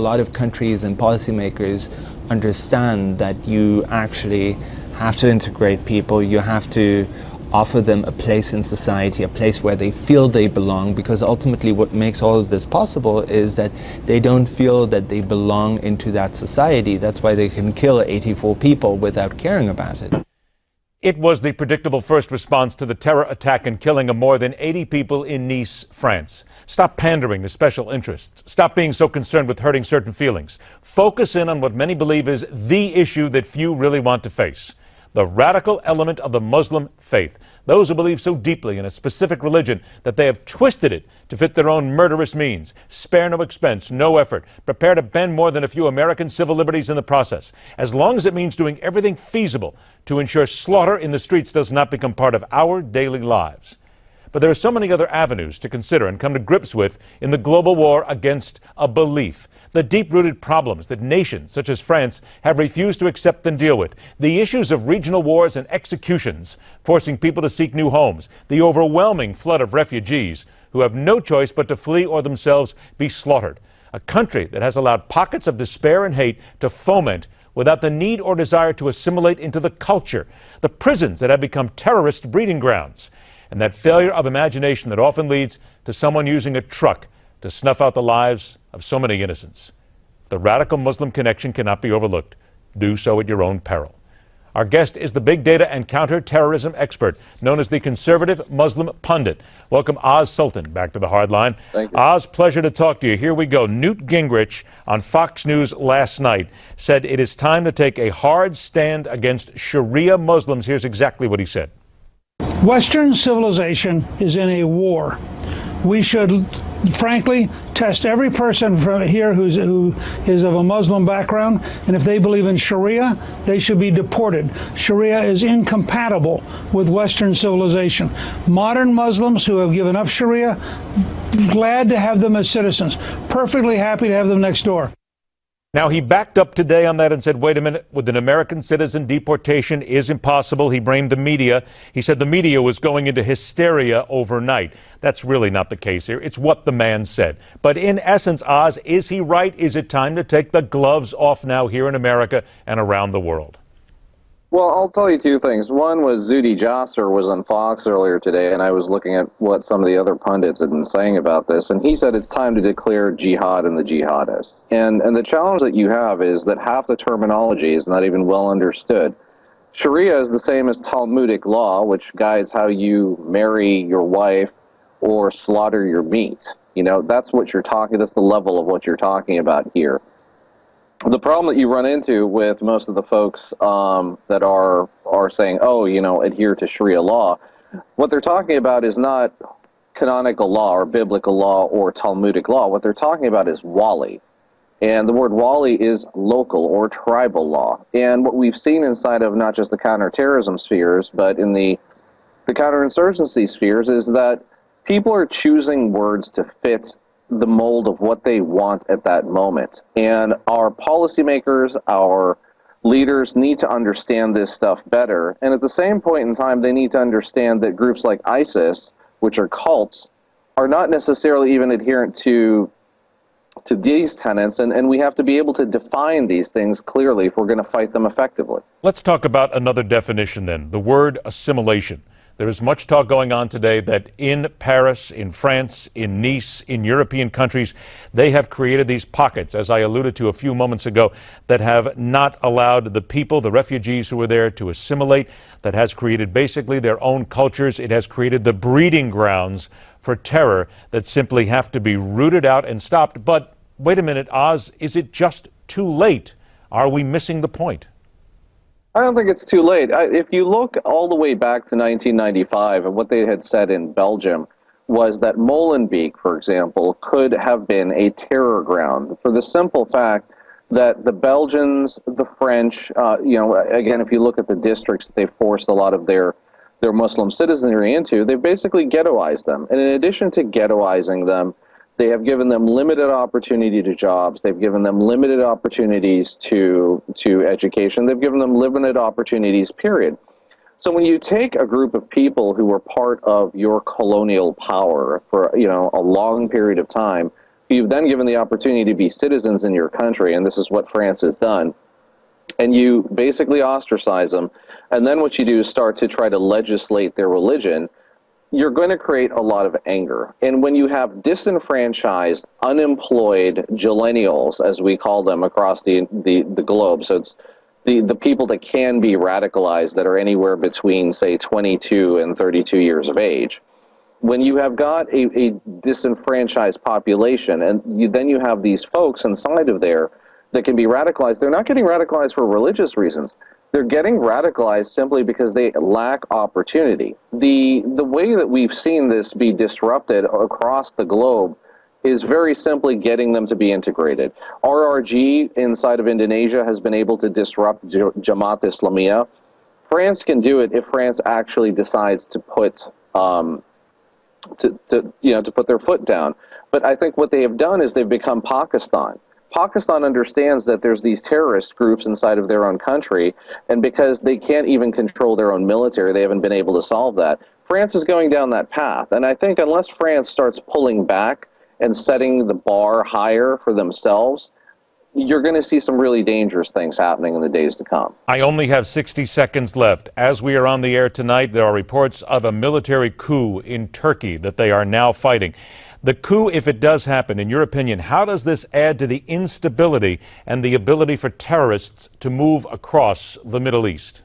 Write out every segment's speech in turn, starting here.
lot of countries and policymakers understand that you actually have to integrate people, you have to offer them a place in society, a place where they feel they belong, because ultimately what makes all of this possible is that they don't feel that they belong into that society. That's why they can kill 84 people without caring about it. It was the predictable first response to the terror attack and killing of more than 80 people in Nice, France. Stop pandering to special interests. Stop being so concerned with hurting certain feelings. Focus in on what many believe is the issue that few really want to face: the radical element of the Muslim faith. Those who believe so deeply in a specific religion that they have twisted it to fit their own murderous means. Spare no expense, no effort. Prepare to bend more than a few American civil liberties in the process, as long as it means doing everything feasible to ensure slaughter in the streets does not become part of our daily lives. But there are so many other avenues to consider and come to grips with in the global war against a belief. The deep-rooted problems that nations such as France have refused to accept and deal with. The issues of regional wars and executions, forcing people to seek new homes. The overwhelming flood of refugees who have no choice but to flee or themselves be slaughtered. A country that has allowed pockets of despair and hate to foment without the need or desire to assimilate into the culture. The prisons that have become terrorist breeding grounds. And that failure of imagination that often leads to someone using a truck to snuff out the lives of so many innocents. The radical Muslim connection cannot be overlooked. Do so at your own peril. Our guest is the big data and counterterrorism expert, known as the conservative Muslim pundit. Welcome, Oz Sultan, back to the Hardline. Thank you. Oz, pleasure to talk to you. Here we go. Newt Gingrich on Fox News last night said it is time to take a hard stand against Sharia Muslims. Here's exactly what he said. Western civilization is in a war. We should, frankly, test every person from here who is of a Muslim background, and if they believe in Sharia, they should be deported. Sharia is incompatible with Western civilization. Modern Muslims who have given up Sharia, glad to have them as citizens, perfectly happy to have them next door. Now, he backed up today on that and said, wait a minute, with an American citizen, deportation is impossible. He blamed the media. He said the media was going into hysteria overnight. That's really not the case here. It's what the man said. But in essence, Oz, is he right? Is it time to take the gloves off now here in America and around the world? Well, I'll tell you two things. One was Zuhdi Jasser was on Fox earlier today, and I was looking at what some of the other pundits had been saying about this, and he said it's time to declare jihad and the jihadists. And the challenge that you have is that half the terminology is not even well understood. Sharia is the same as Talmudic law, which guides how you marry your wife or slaughter your meat. You know, that's what you're talking, that's the level of what you're talking about here. The problem that you run into with most of the folks that are saying, oh, you know, adhere to Sharia law, what they're talking about is not canonical law or biblical law or Talmudic law. What they're talking about is wali. And the word wali is local or tribal law. And what we've seen inside of not just the counterterrorism spheres, but in the counterinsurgency spheres is that people are choosing words to fit the mold of what they want at that moment. And our policymakers, our leaders need to understand this stuff better. And at the same point in time, they need to understand that groups like ISIS, which are cults, are not necessarily even adherent to these tenets, and we have to be able to define these things clearly if we're going to fight them effectively. Let's talk about another definition then, the word assimilation. There is much talk going on today that in Paris, in France, in Nice, in European countries, they have created these pockets, as I alluded to a few moments ago, that have not allowed the people, the refugees who were there, to assimilate, that has created basically their own cultures. It has created the breeding grounds for terror that simply have to be rooted out and stopped. But wait a minute, Oz, is it just too late? Are we missing the point? I don't think it's too late. If you look all the way back to 1995, and what they had said in Belgium was that Molenbeek, for example, could have been a terror ground for the simple fact that the Belgians, the French, again, if you look at the districts that they forced a lot of their Muslim citizenry into, they've basically ghettoized them. And in addition to ghettoizing them, they have given them limited opportunity to jobs. They've given them limited opportunities to education. They've given them limited opportunities, period. So when you take a group of people who were part of your colonial power for, a long period of time, who you've then given the opportunity to be citizens in your country, and this is what France has done, and you basically ostracize them, and then what you do is start to try to legislate their religion, you're going to create a lot of anger. And when you have disenfranchised, unemployed millennials, as we call them across the globe, so it's the people that can be radicalized that are anywhere between, say, 22 and 32 years of age, when you have got a disenfranchised population, and then you have these folks inside of there that can be radicalized, they're not getting radicalized for religious reasons. They're getting radicalized simply because they lack opportunity. The way that we've seen this be disrupted across the globe is very simply getting them to be integrated. RRG inside of Indonesia has been able to disrupt Jamaat Islamiyah. France can do it if France actually decides to put to put their foot down. But I think what they have done is they've become Pakistan. Pakistan understands that there's these terrorist groups inside of their own country, and because they can't even control their own military, they haven't been able to solve that. France is going down that path, and I think unless France starts pulling back and setting the bar higher for themselves, you're going to see some really dangerous things happening in the days to come. I only have 60 seconds left. As we are on the air tonight, there are reports of a military coup in Turkey that they are now fighting. The coup, if it does happen, in your opinion, how does this add to the instability and the ability for terrorists to move across the Middle East?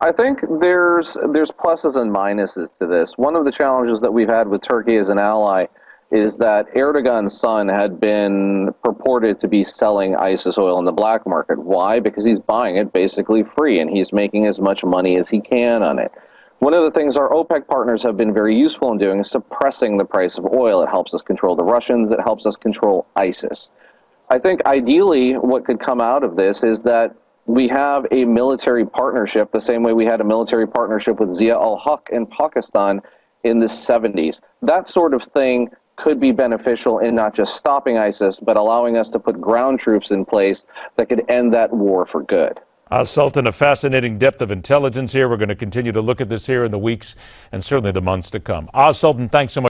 I think there's pluses and minuses to this. One of the challenges that we've had with Turkey as an ally is that Erdogan's son had been purported to be selling ISIS oil in the black market. Why? Because he's buying it basically free, and he's making as much money as he can on it. One of the things our OPEC partners have been very useful in doing is suppressing the price of oil. It helps us control the Russians. It helps us control ISIS. I think ideally what could come out of this is that we have a military partnership the same way we had a military partnership with Zia ul-Haq in Pakistan in the 70s. That sort of thing could be beneficial in not just stopping ISIS, but allowing us to put ground troops in place that could end that war for good. Sultan, a fascinating depth of intelligence here. We're going to continue to look at this here in the weeks and certainly the months to come. Sultan, thanks so much.